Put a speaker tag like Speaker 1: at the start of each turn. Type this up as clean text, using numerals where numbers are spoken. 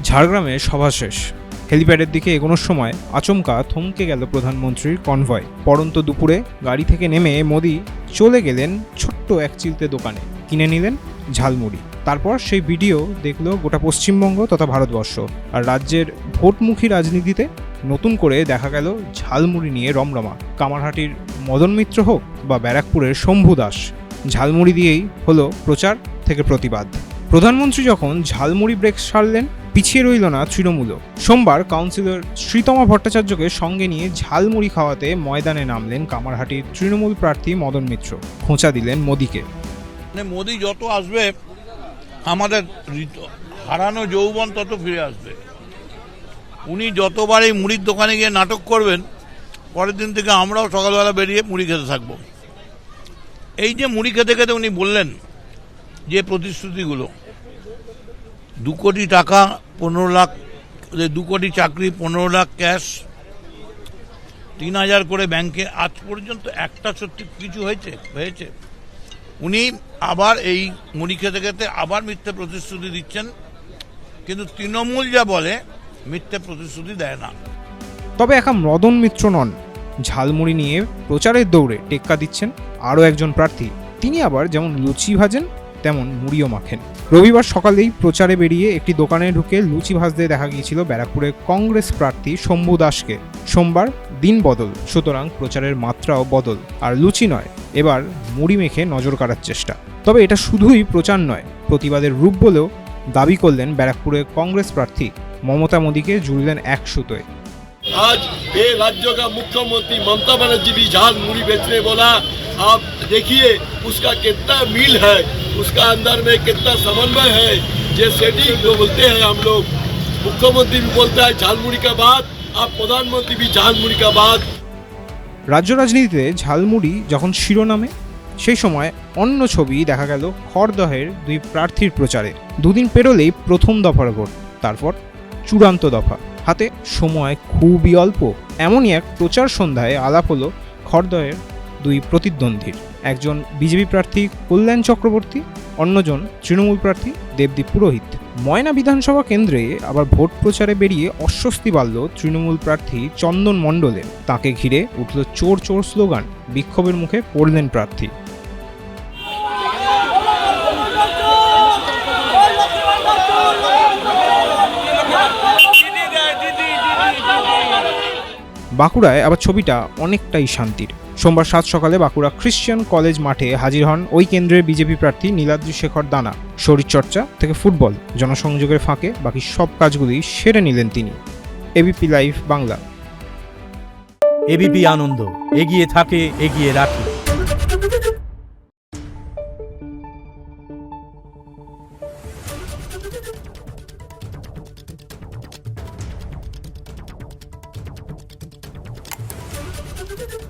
Speaker 1: ঝাড়গ্রামে সভা শেষ। হেলিপ্যাডের দিকে এগোনোর সময় আচমকা থমকে গেল প্রধানমন্ত্রীর কনভয়। পড়ন্ত দুপুরে গাড়ি থেকে নেমে মোদি চলে গেলেন ছোট্ট এক চিলতে দোকানে, কিনে নিলেন ঝালমুড়ি। তারপর সেই ভিডিও দেখল গোটা পশ্চিমবঙ্গ তথা ভারতবর্ষ। আর রাজ্যের ভোটমুখী রাজনীতিতে নতুন করে দেখা গেল ঝালমুড়ি নিয়ে রমরমা। কামারহাটির মদন মিত্র হোক বা ব্যারাকপুরের শম্ভু দাস, ঝালমুড়ি দিয়েই হলো প্রচার থেকে প্রতিবাদ। প্রধানমন্ত্রী যখন ঝালমুড়ি ব্রেক সারলেন, পিছিয়ে রইল না তৃণমূলও। সোমবার কাউন্সিলর শ্রীতমা ভট্টাচার্যকে সঙ্গে নিয়ে ঝালমুড়ি খাওয়াতে ময়দানে নামলেন কামারহাটির তৃণমূল প্রার্থী মদন মিত্র। খোঁচা দিলেন মোদিকে।
Speaker 2: মোদি যত আসবে আমাদের হারানো যৌবন তত ফিরে আসবে। উনি যতবার এই মুড়ির দোকানে গিয়ে নাটক করবেন, পরের দিন থেকে আমরাও সকালবেলা বেরিয়ে মুড়ি খেতে থাকবো। এই যে মুড়ি খেতে খেতে উনি বললেন যে প্রতিশ্রুতিগুলো, 2 কোটি টাকা 15 লাখ, 2 কোটি চাকরি, 15 লাখ ক্যাশ, 3000 করে ব্যাংকে, আজ পর্যন্ত একটা সত্যি কিছু হয়েছে? উনি আবার এই মুড়ি খেতে খেতে আবার মিথ্যে প্রতিশ্রুতি দিচ্ছেন, কিন্তু তৃণমূল যা বলে মিথ্যে প্রতিশ্রুতি দেয় না।
Speaker 1: তবে একা মদন মিত্র নন, ঝালমুড়ি নিয়ে প্রচারের দৌড়ে টেক্কা দিচ্ছেন আরও একজন প্রার্থী। তিনি আবার যেমন লুচি ভাজেন তেমন মুড়িও মাখেন। রবিবার সকালেই প্রচারে বেরিয়ে একটি দোকানে ঢুকে লুচি ভাজতে দেখা গিয়েছিল ব্যারাকপুরের কংগ্রেস প্রার্থী শম্ভু দাসকে। সোমবার দিন বদল, সুতরাং প্রচারের মাত্রাও বদল। আর লুচি নয়, এবার মুড়ি মেখে নজর কাড়ার চেষ্টা। তবে এটা শুধুই প্রচার নয়, প্রতিবাদের রূপ বলেও দাবি করলেন ব্যারাকপুরের কংগ্রেস প্রার্থী। মমতা মোদীকে জুড়লেন এক সুতোয়।
Speaker 3: आज ये राज्य का मुख्यमंत्री ममता बनर्जी भी झाल मुड़ी बेचने बोला। आप देखिए उसका कितना मील है, उसका अंदर में कितना समन्वय है। ये सेटिंग जो बोलते हैं हम लोग, मुख्यमंत्री भी बोलता है झालमुड़ी का बात, आप प्रधानमंत्री भी झालमुड़ी का बात।
Speaker 1: রাজ্য রাজনীতিতে ঝালমুড়ি যখন শিরোনামে, সেই সময় অন্য ছবি দেখা গেল খড়দহের 2 প্রার্থীর প্রচারে। 2 দিন পেরোলেই প্রথম দফার ভোট, তারপর চূড়ান্ত দফা। হাতে সময় খুবই অল্প। এমনই এক প্রচার সন্ধ্যায় আলাপ হলো খড়দহের 2 প্রতিদ্বন্দ্বীর। একজন বিজেপি প্রার্থী কল্যাণ চক্রবর্তী, অন্যজন তৃণমূল প্রার্থী দেবদীপ পুরোহিত। ময়না বিধানসভা কেন্দ্রে আবার ভোট প্রচারে বেরিয়ে অস্বস্তি বাড়ল তৃণমূল প্রার্থী চন্দন মণ্ডলের। তাকে ঘিরে উঠল চোর চোর স্লোগান, বিক্ষোভের মুখে পড়লেন প্রার্থী। বাঁকুড়ায় আবার ছবিটা অনেকটাই শান্তির। সোমবার 7 সকালে বাঁকুড়া খ্রিশ্চান কলেজ মাঠে হাজির হন ওই কেন্দ্রের বিজেপি প্রার্থী নীলাদ্রি শেখর দানা। শরীরচর্চা থেকে ফুটবল, জনসংযোগের ফাঁকে বাকি সব কাজগুলি সেরে নিলেন তিনি। ABP live Bangla.
Speaker 4: এবিপি আনন্দ, এগিয়ে থাকে, এগিয়ে রাখে।
Speaker 5: Thank you.